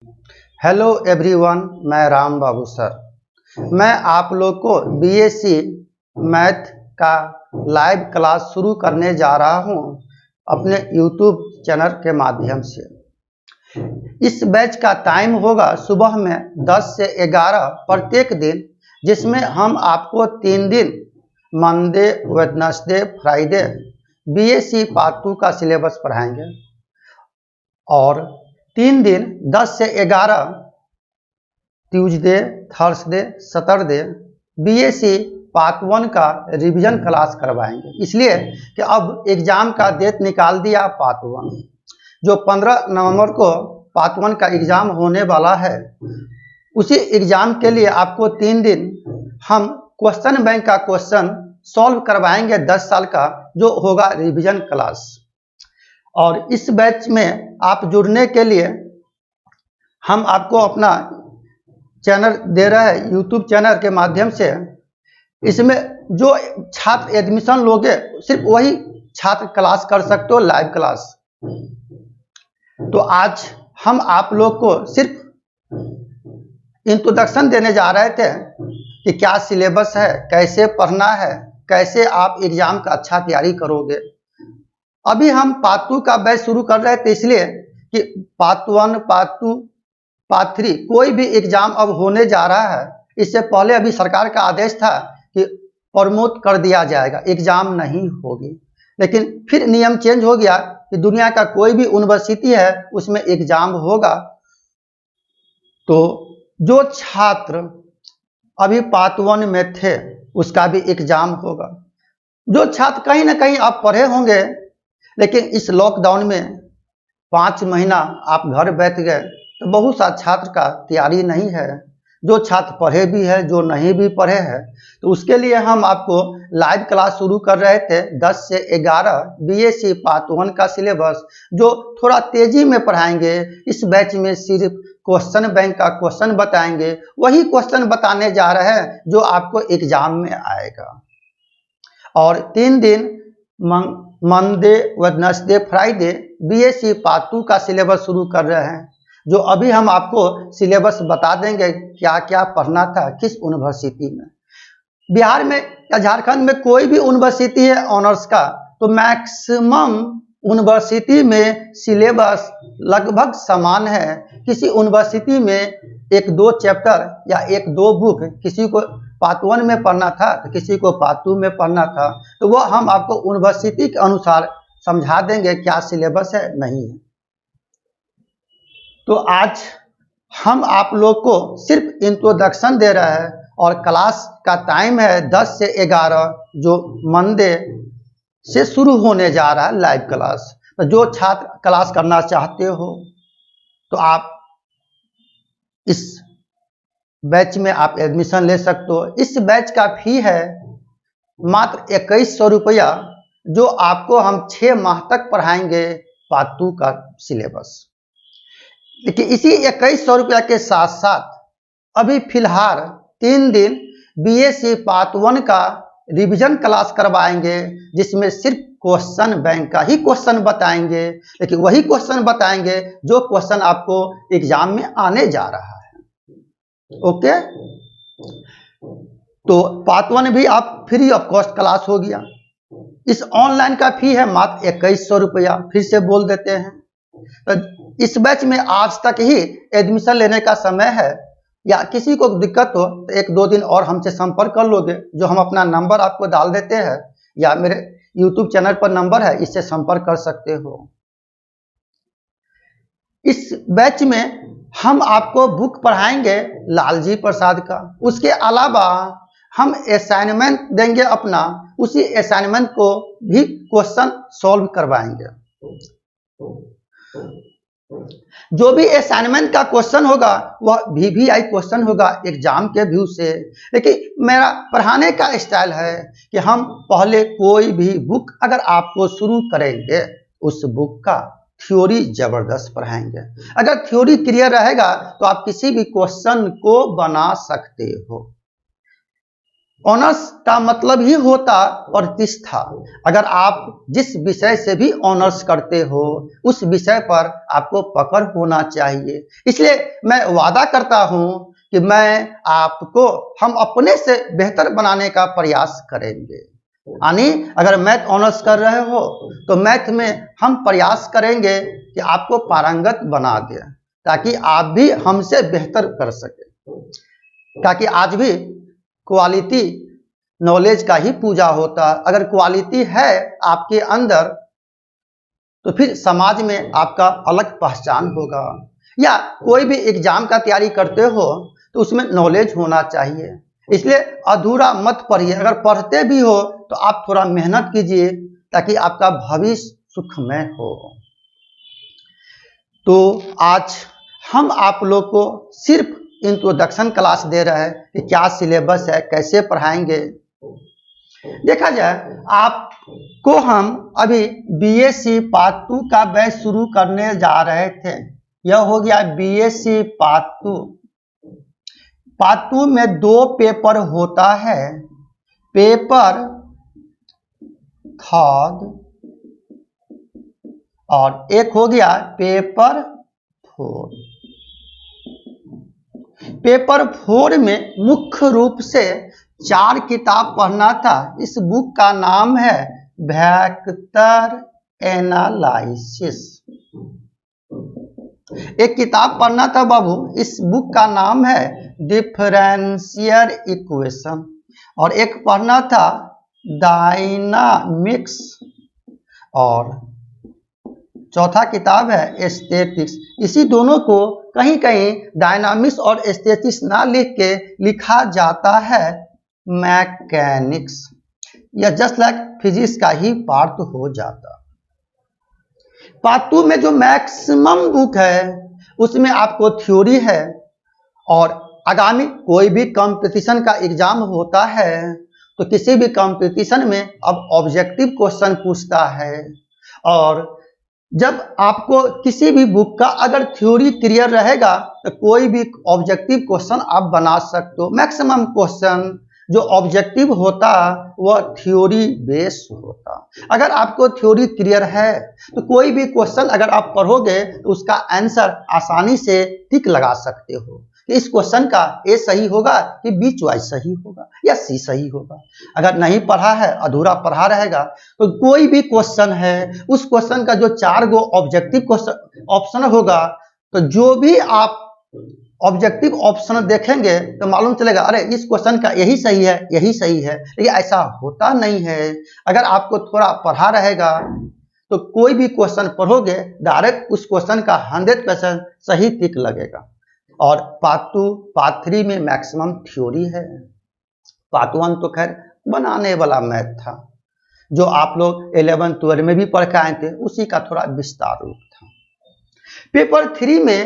Hello everyone, मैं राम बाबू sir. मैं आप लोग को बीएससी मैथ का लाइव क्लास शुरू करने जा रहा हूं अपने यूट्यूब चैनल के माध्यम से। इस बैच का टाइम होगा सुबह में 10 से 11 प्रत्येक दिन, जिसमें हम आपको 3 दिन Monday, Wednesday, Friday BSc part 2 का सिलेबस पढ़ाएंगे और 3 दिन 10 से 11 Tuesday, Thursday, Saturday BSc part 1 का रिवीजन क्लास करवाएंगे। इसलिए कि अब एग्जाम का डेट निकाल दिया पार्ट 1, जो 15 नवंबर को पार्ट 1 का एग्जाम होने वाला है। उसी एग्जाम के लिए आपको 3 दिन हम क्वेश्चन बैंक का क्वेश्चन सॉल्व करवाएंगे 10 साल का, जो होगा रिवीजन क्लास। और इस बैच में आप जुड़ने के लिए हम आपको अपना चैनल दे रहे हैं यूट्यूब चैनल के माध्यम से। इसमें जो छात्र एडमिशन लोगे सिर्फ वही छात्र क्लास कर सकते हो, लाइव क्लास। तो आज हम आप लोग को सिर्फ इंट्रोडक्शन देने जा रहे थे कि क्या सिलेबस है, कैसे पढ़ना है, कैसे आप एग्जाम का अच्छा तैयारी करोगे। अभी हम पार्ट 2 का बैच शुरू कर रहे थे, इसलिए कि पार्ट 1, पार्ट 2, पार्ट 3 कोई भी एग्जाम अब होने जा रहा है। इससे पहले अभी सरकार का आदेश था कि प्रमोट कर दिया जाएगा, एग्जाम नहीं होगी। लेकिन फिर नियम चेंज हो गया कि दुनिया का कोई भी यूनिवर्सिटी है उसमें एग्जाम होगा। तो जो छात्र अभी पार्ट 1 में थे उसका भी एग्जाम होगा। जो छात्र कहीं ना कहीं आप पढ़े होंगे, लेकिन इस लॉकडाउन में 5 महीना आप घर बैठ गए, तो बहुत सा छात्र का तैयारी नहीं है। जो छात्र पढ़े भी है, जो नहीं भी पढ़े हैं, तो उसके लिए हम आपको लाइव क्लास शुरू कर रहे थे 10 से 11 बीएससी पार्ट 1 का सिलेबस, जो थोड़ा तेजी में पढ़ाएंगे। इस बैच में सिर्फ क्वेश्चन बैंक का क्वेश्चन बताएंगे, वही क्वेश्चन बताने जा रहे हैं जो आपको एग्जाम में आएगा। और 3 दिन Monday, Wednesday, Friday BSc part 2 का सिलेबस शुरू कर रहे हैं, जो अभी हम आपको सिलेबस बता देंगे क्या क्या पढ़ना था किस यूनिवर्सिटी में। बिहार में या झारखंड में कोई भी यूनिवर्सिटी है ऑनर्स का, तो मैक्सिमम यूनिवर्सिटी में सिलेबस लगभग समान है। किसी यूनिवर्सिटी में 1-2 चैप्टर या 1-2 बुक किसी को पार्ट 1 में पढ़ना था, तो किसी को पार्ट 2 में पढ़ना था, तो वो हम आपको यूनिवर्सिटी के अनुसार समझा देंगे क्या सिलेबस है, नहीं है। तो आज हम आप लोग को सिर्फ इंट्रोडक्शन दे रहे हैं और क्लास का टाइम है 10 से 11, जो मंडे से शुरू होने जा रहा है लाइव क्लास। तो जो छात्र क्लास करना चाहते हो तो आप इस बैच में आप एडमिशन ले सकते हो। इस बैच का फी है मात्र 2100 रुपया, जो आपको हम 6 माह तक पढ़ाएंगे पार्ट 2 का सिलेबस। लेकिन इसी 2100 रुपया के साथ साथ अभी फिलहाल 3 दिन बीएससी पार्ट 1 का रिवीजन क्लास करवाएंगे, जिसमें सिर्फ क्वेश्चन बैंक का ही क्वेश्चन बताएंगे। लेकिन वही क्वेश्चन बताएंगे जो क्वेश्चन आपको एग्जाम में आने जा रहा है। ओके, तो पार्ट 1 भी आप फ्री ऑफ कॉस्ट क्लास हो गया। इस ऑनलाइन का फी है मात्र 2100 रुपया। फिर से बोल देते हैं, तो इस बैच में आज तक ही एडमिशन लेने का समय है। या किसी को दिक्कत हो तो 1-2 दिन और हमसे संपर्क कर लोगे, जो हम अपना नंबर आपको डाल देते हैं, या मेरे यूट्यूब चैनल पर नंबर है, इससे संपर्क कर सकते हो। इस बैच में हम आपको बुक पढ़ाएंगे लालजी प्रसाद का। उसके अलावा हम असाइनमेंट देंगे अपना, उसी असाइनमेंट को भी क्वेश्चन सॉल्व करवाएंगे। जो भी असाइनमेंट का क्वेश्चन होगा वह वीवीआई क्वेश्चन होगा एग्जाम के व्यू से। लेकिन मेरा पढ़ाने का स्टाइल है कि हम पहले कोई भी बुक अगर आपको शुरू करेंगे, उस बुक का थ्योरी जबरदस्त पढ़ाएंगे। अगर थ्योरी क्लियर रहेगा तो आप किसी भी क्वेश्चन को बना सकते हो। ऑनर्स का मतलब ही होता प्रतिष्ठा। अगर आप जिस विषय से भी ऑनर्स करते हो उस विषय पर आपको पकड़ होना चाहिए। इसलिए मैं वादा करता हूं कि हम अपने से बेहतर बनाने का प्रयास करेंगे। यानी अगर मैथ ऑनर्स कर रहे हो तो मैथ में हम प्रयास करेंगे कि आपको पारंगत बना दें, ताकि आप भी हमसे बेहतर कर सके। ताकि आज भी क्वालिटी नॉलेज का ही पूजा होता है। अगर क्वालिटी है आपके अंदर तो फिर समाज में आपका अलग पहचान होगा। या कोई भी एग्जाम का तैयारी करते हो तो उसमें नॉलेज होना चाहिए। इसलिए अधूरा मत पढ़िए, अगर पढ़ते भी हो तो आप थोड़ा मेहनत कीजिए ताकि आपका भविष्य सुखमय हो। तो आज हम आप लोग को सिर्फ इंट्रोडक्शन क्लास दे रहे हैं कि क्या सिलेबस है, कैसे पढ़ाएंगे। देखा जाए आपको हम अभी बीएससी पार्ट 2 का बैच शुरू करने जा रहे थे। यह हो गया बीएससी पार्ट 2। पार्ट 2 में 2 पेपर होता है, पेपर थर्ड और एक हो गया पेपर 4। पेपर 4 में मुख्य रूप से 4 किताब पढ़ना था। इस बुक का नाम है वेक्टर एनालिसिस। एक किताब पढ़ना था बाबू, इस बुक का नाम है डिफरेंशियल इक्वेशन, और एक पढ़ना था डायनामिक्स, और चौथा किताब है स्टैटिक्स। इसी दोनों को कहीं कहीं डायनामिक्स और स्टैटिक्स ना लिख के लिखा जाता है मैकेनिक्स। यह जस्ट लाइक फिजिक्स का ही पार्ट हो जाता। पार्ट 2 में जो मैक्सिमम बुक है उसमें आपको थ्योरी है, और आगामी कोई भी कंपटीशन का एग्जाम होता है तो किसी भी कंपटीशन में अब ऑब्जेक्टिव क्वेश्चन पूछता है, और जब आपको किसी भी बुक का अगर थ्योरी क्लियर रहेगा तो कोई भी ऑब्जेक्टिव क्वेश्चन आप बना सकते हो। मैक्सिमम क्वेश्चन जो ऑब्जेक्टिव होता वह थ्योरी बेस्ड होता। अगर आपको थ्योरी क्लियर है तो कोई भी क्वेश्चन अगर आप पढ़ोगे तो उसका आंसर आसानी से टिक लगा सकते हो कि इस क्वेश्चन का ए सही होगा कि बी चॉइस सही होगा या सी सही होगा। अगर नहीं पढ़ा है, अधूरा पढ़ा रहेगा, तो कोई भी क्वेश्चन है उस क्वेश्चन का जो 4 गो ऑब्जेक्टिव क्वेश्चन ऑप्शन होगा, तो जो भी आप ऑब्जेक्टिव ऑप्शन देखेंगे तो मालूम चलेगा अरे इस क्वेश्चन का यही सही है, यही सही है। लेकिन ऐसा होता नहीं है। अगर आपको थोड़ा पढ़ा रहेगा तो कोई भी क्वेश्चन पढ़ोगे डायरेक्ट उस क्वेश्चन का 100% सही टिक लगेगा। और पार्ट 2 पार्ट 3 में मैक्सिमम थ्योरी है। पार्ट 1 तो खैर बनाने वाला मैथ था, जो आप लोग 11-12 में भी पढ़ के आए थे, उसी का थोड़ा विस्तार रूप था। पेपर 3 में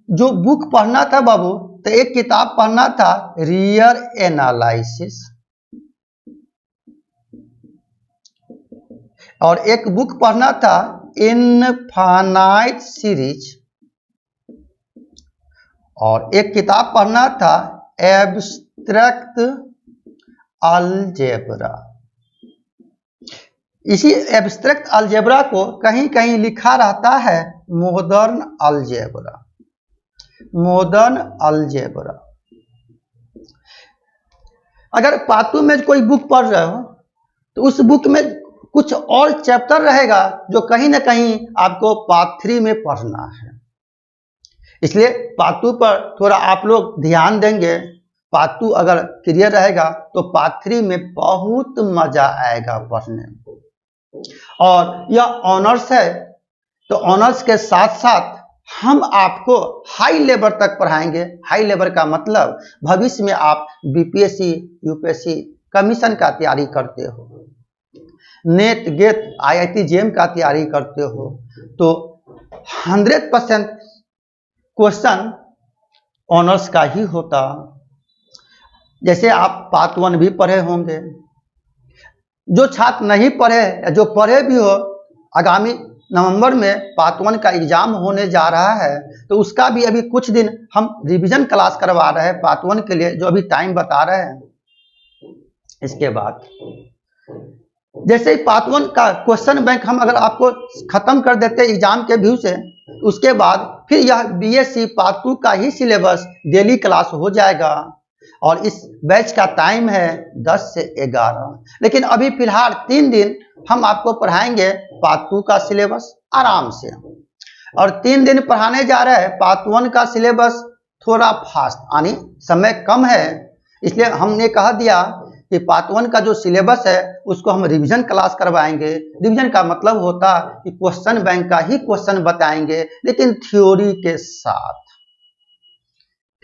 जो बुक पढ़ना था बाबू, तो एक किताब पढ़ना था रियल एनालिसिस, और एक बुक पढ़ना था इनफाइनाइट सीरीज, और एक किताब पढ़ना था एब्स्ट्रैक्ट अलजेब्रा। इसी एब्स्ट्रैक्ट अलजेब्रा को कहीं कहीं लिखा रहता है मॉडर्न अलजेब्रा। Modern algebra. अगर पार्ट 2 में कोई बुक पढ़ रहे हो तो उस बुक में कुछ और चैप्टर रहेगा जो कहीं ना कहीं आपको पार्ट 3 में पढ़ना है। इसलिए पार्ट 2 पर थोड़ा आप लोग ध्यान देंगे। पार्ट 2 अगर क्लियर रहेगा तो पार्ट 3 में बहुत मजा आएगा पढ़ने में। और यह ऑनर्स है तो ऑनर्स के साथ साथ हम आपको हाई लेवल तक पढ़ाएंगे। हाई लेवल का मतलब भविष्य में आप बीपीएससी, यूपीएससी, कमीशन का तैयारी करते हो, नेट, गेट, आईआईटी, जेम का तैयारी करते हो, तो 100% क्वेश्चन ऑनर्स का ही होता। जैसे आप पार्ट 1 भी पढ़े होंगे। जो छात्र नहीं पढ़े या जो पढ़े भी हो, आगामी नवंबर में पार्ट 1 का एग्जाम होने जा रहा है, तो उसका भी अभी कुछ दिन हम रिवीजन क्लास करवा रहे हैं पार्ट 1 के लिए, जो अभी टाइम बता रहे हैं। इसके बाद जैसे ही पार्ट 1 का क्वेश्चन बैंक हम अगर आपको खत्म कर देते हैं एग्जाम के व्यू से, उसके बाद फिर यह बीएससी पार्ट 2 का ही सिलेबस डेली क्लास हो जाएगा और इस बैच का टाइम है 10 से 11। लेकिन अभी फिलहाल 3 दिन हम आपको पढ़ाएंगे पार्ट 2 का सिलेबस आराम से, और 3 दिन पढ़ाने जा रहे हैं पार्ट 1 का सिलेबस थोड़ा फास्ट, यानी समय कम है, इसलिए हमने कह दिया कि पार्ट 1 का जो सिलेबस है उसको हम रिवीजन क्लास करवाएंगे। रिवीजन का मतलब होता है कि क्वेश्चन बैंक का ही क्वेश्चन बताएंगे, लेकिन थ्योरी के साथ।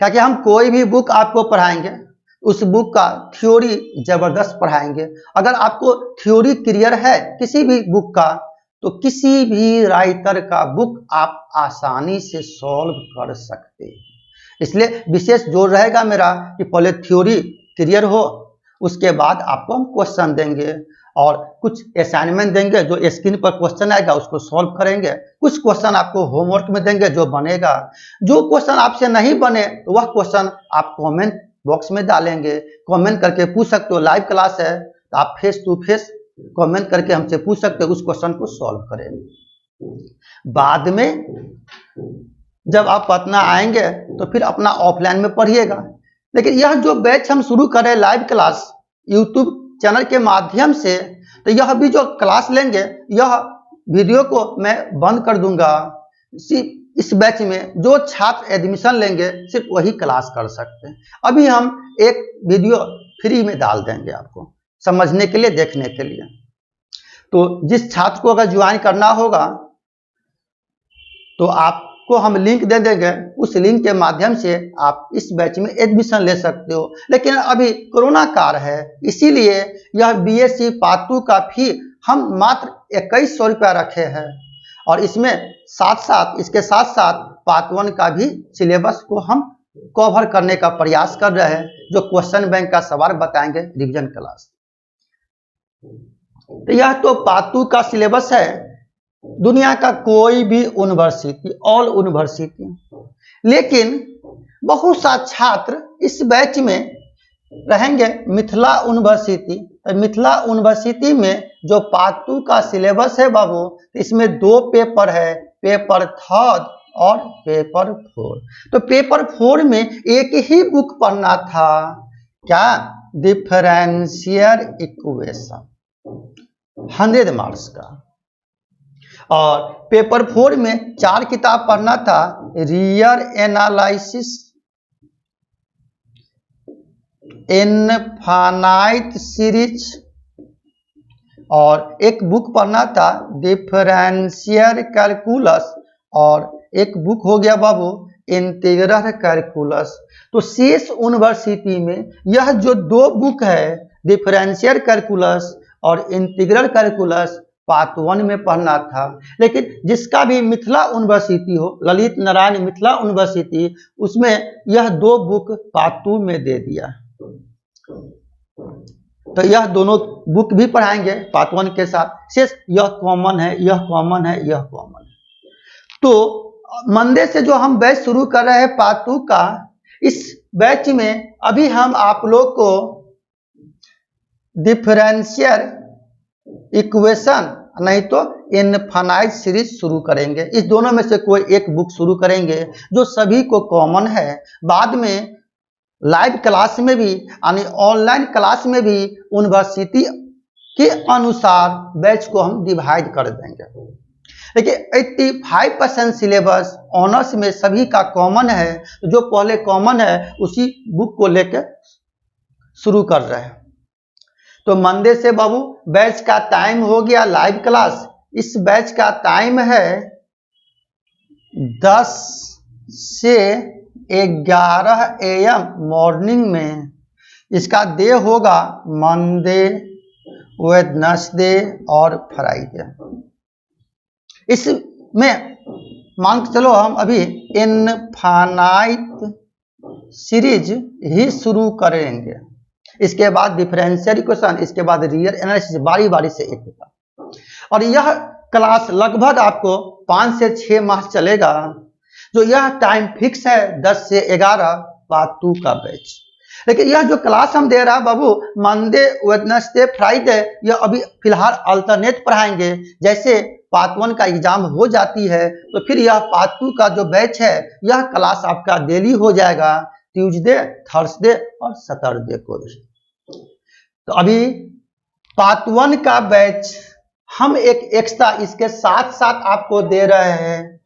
क्या कि हम कोई भी बुक आपको पढ़ाएंगे, उस बुक का थ्योरी जबरदस्त पढ़ाएंगे। अगर आपको थ्योरी क्लियर है किसी भी बुक का, तो किसी भी राइटर का बुक आप आसानी से सॉल्व कर सकते हैं। इसलिए विशेष जोर रहेगा मेरा कि पहले थ्योरी क्लियर हो, उसके बाद आपको हम क्वेश्चन देंगे और कुछ असाइनमेंट देंगे, जो स्क्रीन पर क्वेश्चन आएगा उसको सॉल्व करेंगे। कुछ क्वेश्चन आपको होमवर्क में देंगे जो बनेगा। जो क्वेश्चन आपसे नहीं बने तो वह क्वेश्चन आप कमेंट बॉक्स में डालेंगे, कमेंट करके पूछ सकते हो। लाइव क्लास है तो आप फेस टू फेस कमेंट करके हमसे पूछ सकते हो, उस क्वेश्चन को सॉल्व करेंगे। बाद में जब आप पटना आएंगे तो फिर अपना ऑफलाइन में पढ़िएगा। लेकिन यह जो बैच हम शुरू करें लाइव क्लास यूट्यूब चैनल के माध्यम से, तो यह भी जो क्लास लेंगे, यह वीडियो को मैं बंद कर दूंगा। इस बैच में जो छात्र एडमिशन लेंगे सिर्फ वही क्लास कर सकते हैं। अभी हम एक वीडियो फ्री में डाल देंगे आपको समझने के लिए, देखने के लिए। तो जिस छात्र को अगर ज्वाइन करना होगा तो आपको हम लिंक दे देंगे, उस लिंक के माध्यम से आप इस बैच में एडमिशन ले सकते हो। लेकिन अभी कोरोना काल है, इसीलिए यह बीएससी पार्ट 2 का फी हम मात्र 2100 रुपया रखे हैं, और इसमें इसके साथ साथ पार्ट 1 का भी सिलेबस को हम कवर करने का प्रयास कर रहे हैं, जो क्वेश्चन बैंक का सवाल बताएंगे रिवीजन क्लास। तो यह तो पार्ट 2 का सिलेबस है। दुनिया का कोई भी यूनिवर्सिटी, ऑल यूनिवर्सिटी, लेकिन बहुत सा छात्र इस बैच में रहेंगे मिथिला यूनिवर्सिटी। मिथिला यूनिवर्सिटी में जो पार्ट 2 का सिलेबस है बाबू, इसमें 2 पेपर है, पेपर 3 और पेपर 4। तो पेपर 4 में एक ही बुक पढ़ना था, क्या? डिफरेंशियल इक्वेशन, 100 मार्क्स का। और पेपर 4 में 4 किताब पढ़ना था, रियल एनालिसिस, इनफाइनाइट सीरीज, और एक बुक पढ़ना था डिफरेंशियल कैलकुलस, और एक बुक हो गया बाबू इंटीग्रल कैलकुलस। तो शेष यूनिवर्सिटी में यह जो 2 बुक है, डिफरेंशियल कैलकुलस और इंटीग्रल कैलकुलस, पार्ट 1 में पढ़ना था। लेकिन जिसका भी मिथिला यूनिवर्सिटी हो, ललित नारायण मिथिला यूनिवर्सिटी, उसमें यह 2 बुक पार्ट 2 में दे दिया। तो यह दोनों बुक भी पढ़ाएंगे पार्ट 1 के साथ। शेष यह कॉमन है, यह कॉमन है, यह कॉमन है। तो मंडे से जो हम बैच शुरू कर रहे हैं पार्ट 2 का, इस बैच में अभी हम आप लोग को डिफरेंशियल इक्वेशन नहीं तो इनफाइनाइट सीरीज शुरू करेंगे। इस दोनों में से कोई एक बुक शुरू करेंगे जो सभी को कॉमन है। बाद में लाइव क्लास में भी, यानी ऑनलाइन क्लास में भी यूनिवर्सिटी के अनुसार बैच को हम डिवाइड कर देंगे। लेकिन 85% सिलेबस ऑनर्स में सभी का कॉमन है, जो पहले कॉमन है उसी बुक को लेकर शुरू कर रहे हैं। तो मंडे से बाबू बैच का टाइम हो गया लाइव क्लास। इस बैच का टाइम है 10 से 11 AM मॉर्निंग में। इसका डे होगा मंडे, वेडनेसडे और फ्राइडे। इसमें मान के चलो हम अभी इनफाइनाइट सीरीज ही शुरू करेंगे, इसके बाद डिफरेंशियल इक्वेशन, इसके बाद रियल एनालिसिस, बारी बारी से एक होगा। और यह क्लास लगभग आपको 5 से 6 माह चलेगा। जो यह टाइम फिक्स है 10 से 11 पार्ट 2 का बैच। लेकिन यह जो क्लास हम दे रहा है बाबू, मंडे वेडनेसडे फ्राइडे, यह अभी फिलहाल अल्टरनेट पढ़ाएंगे। जैसे पार्ट 1 का एग्जाम हो जाती है तो फिर यह पार्ट 2 का जो बैच है यह क्लास आपका डेली हो जाएगा, ट्यूसडे, थर्सडे और सैटरडे को भी। तो अभी पार्ट 1 का बैच हम एक एक्स्ट्रा इसके साथ साथ आपको दे रहे हैं।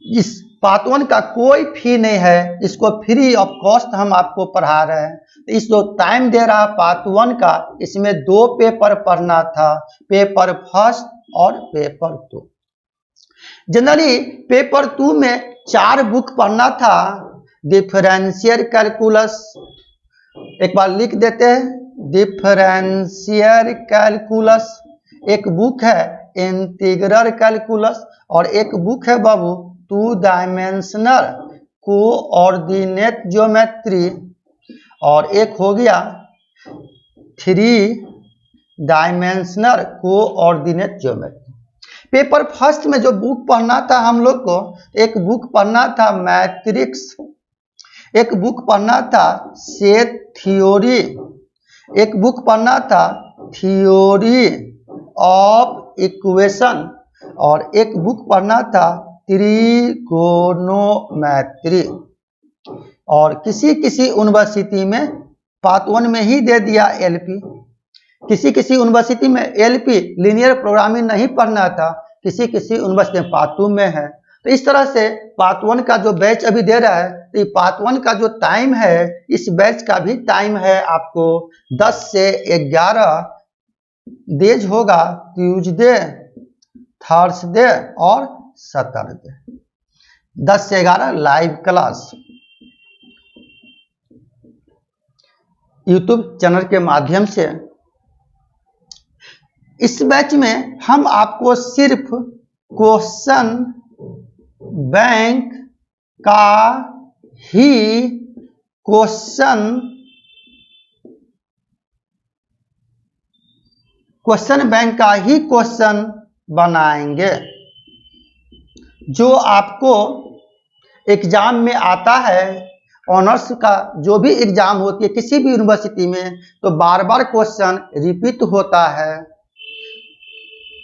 इस पार्ट 1 का कोई फी नहीं है, इसको फ्री ऑफ कॉस्ट हम आपको पढ़ा रहे हैं। तो इस जो टाइम दे रहा पार्ट 1 का, इसमें 2 पेपर पढ़ना था, पेपर फर्स्ट और पेपर 2। जनरली पेपर 2 में 4 बुक पढ़ना था। डिफरेंशियल कैलकुलस, एक बार लिख देते हैं, डिफरेंशियल कैलकुलस एक बुक है, इंटीग्रल कैलकुलस, और एक बुक है बाबू 2 डायमेंशनल कोऑर्डिनेट ज्योमेट्री, और एक हो गया 3 dimensional coordinate geometry. Paper first में जो बुक पढ़ना था हम लोग को, एक बुक पढ़ना था मैट्रिक्स, एक बुक पढ़ना था सेट थ्योरी, एक बुक पढ़ना था थ्योरी ऑफ इक्वेशन, और एक बुक पढ़ना था त्रिकोणोमेट्री। और किसी किसी यूनिवर्सिटी में पार्ट 1 में ही दे दिया एलपी, किसी किसी यूनिवर्सिटी में एलपी लीनियर प्रोग्रामिंग नहीं पढ़ना था, किसी किसी यूनिवर्सिटी में पार्ट 2 में है। तो इस तरह से पार्ट 1 का जो बैच अभी दे रहा है, तो पार्ट 1 का जो टाइम है, इस बैच का भी टाइम है आपको 10 से 11 डेज होगा, ट्यूसडे, थर्सडे और सैटरडे, 10 से 11 लाइव क्लास यूट्यूब चैनल के माध्यम से। इस बैच में हम आपको सिर्फ क्वेश्चन बैंक का ही क्वेश्चन बैंक का ही क्वेश्चन बनाएंगे, जो आपको एग्जाम में आता है। ऑनर्स का जो भी एग्जाम होती है किसी भी यूनिवर्सिटी में, तो बार बार क्वेश्चन रिपीट होता है।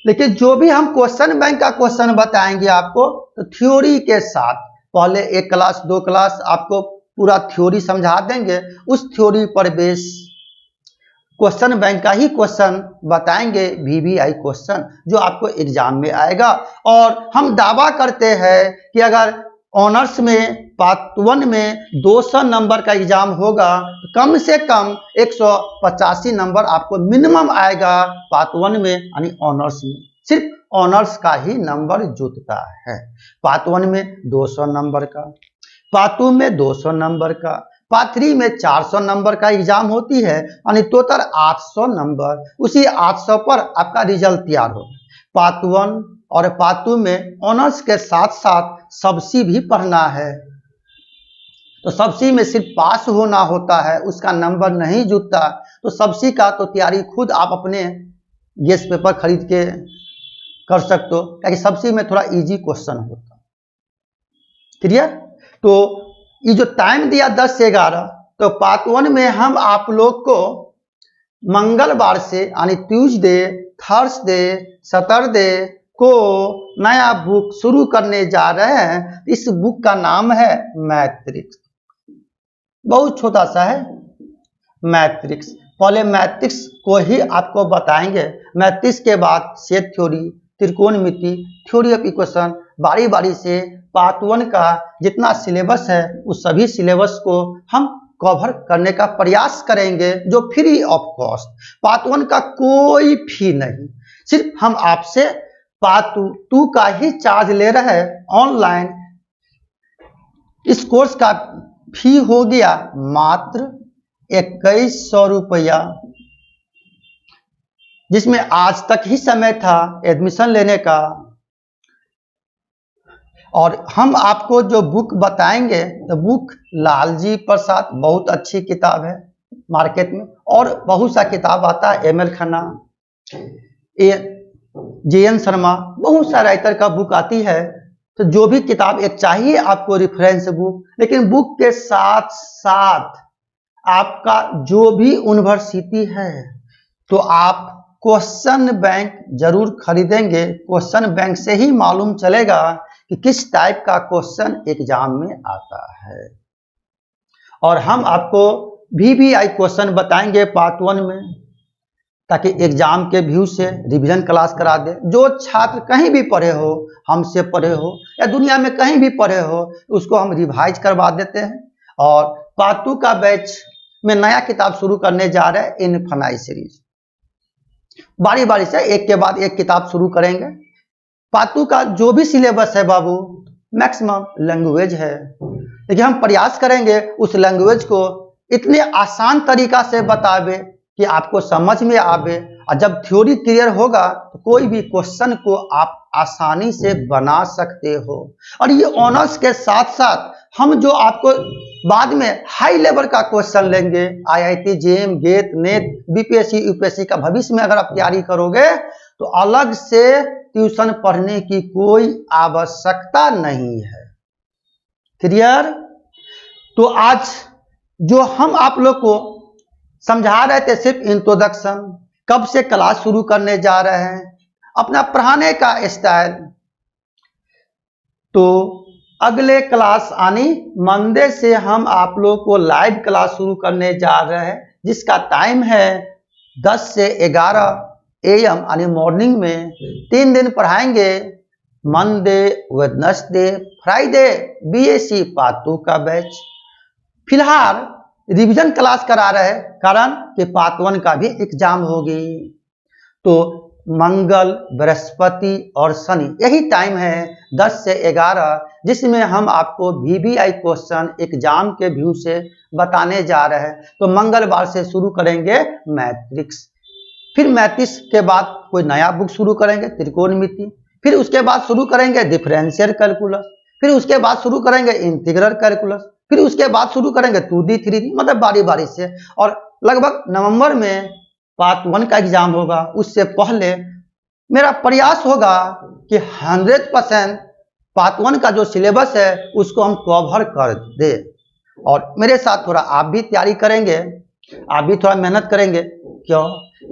लेकिन जो भी हम क्वेश्चन बैंक का क्वेश्चन बताएंगे आपको, तो थ्योरी के साथ, पहले 1 क्लास 2 क्लास आपको पूरा थ्योरी समझा देंगे, उस थ्योरी पर बेस क्वेश्चन बैंक का ही क्वेश्चन बताएंगे, वीवीआई क्वेश्चन, जो आपको एग्जाम में आएगा। और हम दावा करते हैं कि अगर ऑनर्स में पार्ट 1 में 200 नंबर का एग्जाम होगा, तो कम से कम 185 नंबर आपको मिनिमम आएगा पार्ट 1 में, यानी ऑनर्स में। सिर्फ ऑनर्स का ही नंबर जुटता है। पार्ट 1 में 200 नंबर का, पार्ट 2 में 200 नंबर का, पार्ट 3 में 400 नंबर का एग्जाम होती है, यानी टोटल 800 नंबर। उसी 800 पर आपका रिजल्ट तैयार होगा। पार्ट 1 और पार्ट 2 में ऑनर्स के साथ साथ सबसी भी पढ़ना है। तो सबसी में सिर्फ पास होना होता है, उसका नंबर नहीं जुटता। तो सबसी का तो तैयारी खुद आप अपने गेस पेपर खरीद के कर सकते हो, क्योंकि सबसी में थोड़ा इजी क्वेश्चन होता है। क्लियर? तो ये जो टाइम दिया 10 से 11, तो पार्ट 1 में हम आप लोग को मंगलवार से, यानी ट्यूसडे, थर्सडे, सैटरडे को नया बुक शुरू करने जा रहे हैं। इस बुक का नाम है मैट्रिक्स। बहुत छोटा सा है मैट्रिक्स। पहले मैट्रिक्स को ही आपको बताएंगे, मैट्रिक्स के बाद सेट थ्योरी, त्रिकोणमिति, थ्योरी ऑफ इक्वेशन, बारी बारी से पार्ट 1 का जितना सिलेबस है उस सभी सिलेबस को हम कवर करने का प्रयास करेंगे, जो फ्री ऑफ कॉस्ट। पार्ट 1 का कोई फी नहीं, सिर्फ हम आपसे पार्ट 2 का ही चार्ज ले रहे हैं ऑनलाइन। इस कोर्स का फी हो गया मात्र 2100 रुपया, जिसमें आज तक ही समय था एडमिशन लेने का। और हम आपको जो बुक बताएंगे, तो बुक लालजी प्रसाद, बहुत अच्छी किताब है मार्केट में, और बहुत सा किताब आता है, M L Khanna, JN Sharma, बहुत सा राइटर का बुक आती है। तो जो भी किताब एक चाहिए आपको रेफरेंस बुक, लेकिन बुक के साथ साथ आपका जो भी यूनिवर्सिटी है तो आप क्वेश्चन बैंक जरूर खरीदेंगे। क्वेश्चन बैंक से ही मालूम चलेगा कि किस टाइप का क्वेश्चन एग्जाम में आता है। और हम आपको VBI क्वेश्चन बताएंगे पार्ट 1 में, ताकि एग्जाम के व्यू से रिवीजन क्लास करा दे। जो छात्र कहीं भी पढ़े हो, हमसे पढ़े हो या दुनिया में कहीं भी पढ़े हो, उसको हम रिवाइज करवा देते हैं। और पार्ट 2 का बैच में नया किताब शुरू करने जा रहे हैं, इनफिनाइट सीरीज। बारी बारी से एक के बाद एक किताब शुरू करेंगे। पार्ट 2 का जो भी सिलेबस है बाबू, मैक्सिमम लैंग्वेज है, लेकिन हम प्रयास करेंगे उस लैंग्वेज को इतने आसान तरीका से बतावे कि आपको समझ में आवे। और जब थ्योरी क्लियर होगा तो कोई भी क्वेश्चन को आप आसानी से बना सकते हो। और ये ऑनर्स के साथ साथ हम जो आपको बाद में हाई लेवल का क्वेश्चन लेंगे, IIT, JEM, GATE, NET, BPSC, UPSC का भविष्य में अगर आप तैयारी करोगे तो अलग से ट्यूशन पढ़ने की कोई आवश्यकता नहीं है। क्लियर? तो आज जो हम आप लोग को समझा रहे थे सिर्फ इंट्रोडक्शन, कब से क्लास शुरू करने जा रहे हैं, अपना पढ़ाने का स्टाइल। तो अगले क्लास यानी मंडे से हम आप लोग को लाइव क्लास शुरू करने जा रहे हैं, जिसका टाइम है 10 से 11 AM यानी मॉर्निंग में। 3 दिन पढ़ाएंगे, Monday, Wednesday, Friday BSc part 2 का बैच। फिलहाल रिवीजन क्लास करा रहे हैं, कारण कि पार्ट 1 का भी एग्जाम होगी। तो मंगल, बृहस्पति और शनि यही टाइम है 10 से 11, जिसमें हम आपको VBI क्वेश्चन एग्जाम के व्यू से बताने जा रहे हैं। तो मंगलवार से शुरू करेंगे मैट्रिक्स, फिर मैट्रिक्स के बाद कोई नया बुक शुरू करेंगे त्रिकोणमिति, फिर उसके बाद शुरू करेंगे डिफरेंशियल कैलकुलस, फिर उसके बाद शुरू करेंगे इंटीग्रल कैलकुलस, फिर उसके बाद शुरू करेंगे 2D 3D, मतलब बारी बारी से। और लगभग नवंबर में पार्ट 1 का एग्जाम होगा। उससे पहले मेरा प्रयास होगा कि 100% पार्ट 1 का जो सिलेबस है उसको हम कवर कर दे। और मेरे साथ थोड़ा आप भी तैयारी करेंगे, आप भी थोड़ा मेहनत करेंगे। क्यों?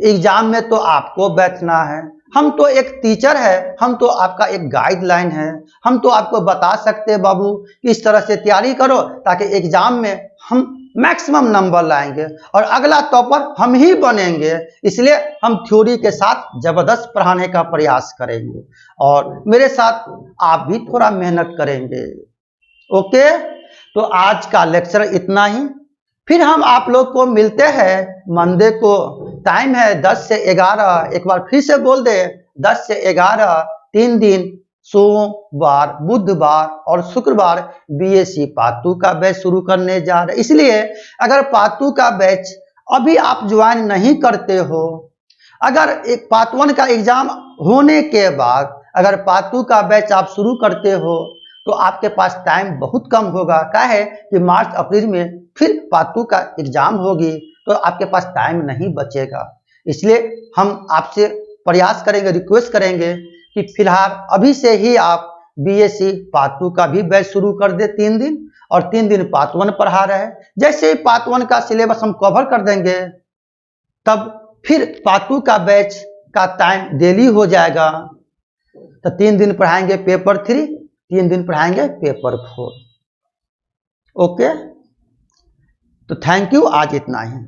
एग्जाम में तो आपको बैठना है। हम तो एक टीचर है, हम तो आपका एक गाइडलाइन है। हम तो आपको बता सकते हैं बाबू इस तरह से तैयारी करो ताकि एग्जाम में हम मैक्सिमम नंबर लाएंगे और अगला टॉपर हम ही बनेंगे। इसलिए हम थ्योरी के साथ जबरदस्त पढ़ाने का प्रयास करेंगे और मेरे साथ आप भी थोड़ा मेहनत करेंगे। ओके, तो आज का लेक्चर इतना ही। फिर हम आप लोग को मिलते हैं मंडे को। टाइम है 10 से 11, एक बार फिर से बोल दे, 10 से 11 3 दिन, सोमवार, बुधवार और शुक्रवार BSc पार्ट 2 का बैच शुरू करने जा रहे हैं। इसलिए अगर पार्ट 2 का बैच अभी आप ज्वाइन नहीं करते हो, अगर एक पार्ट 1 का एग्जाम होने के बाद अगर पार्ट 2 का बैच आप शुरू करते हो तो आपके पास टाइम बहुत कम होगा। क्या है कि मार्च अप्रैल में फिर पार्ट 2 का एग्जाम होगी, तो आपके पास टाइम नहीं बचेगा। इसलिए हम आपसे प्रयास करेंगे, रिक्वेस्ट करेंगे कि फिलहाल अभी से ही आप BSc पार्ट 2 का भी बैच शुरू कर दे 3 दिन, और 3 दिन पार्ट 1 पढ़ा रहे हैं। जैसे ही पार्ट 1 का सिलेबस हम कवर कर देंगे, तब फिर पार्ट 2 का बैच का टाइम डेली हो जाएगा। तो 3 दिन पढ़ाएंगे पेपर 3, 3 दिन पढ़ाएंगे पेपर 4। ओके, तो थैंक यू, आज इतना ही।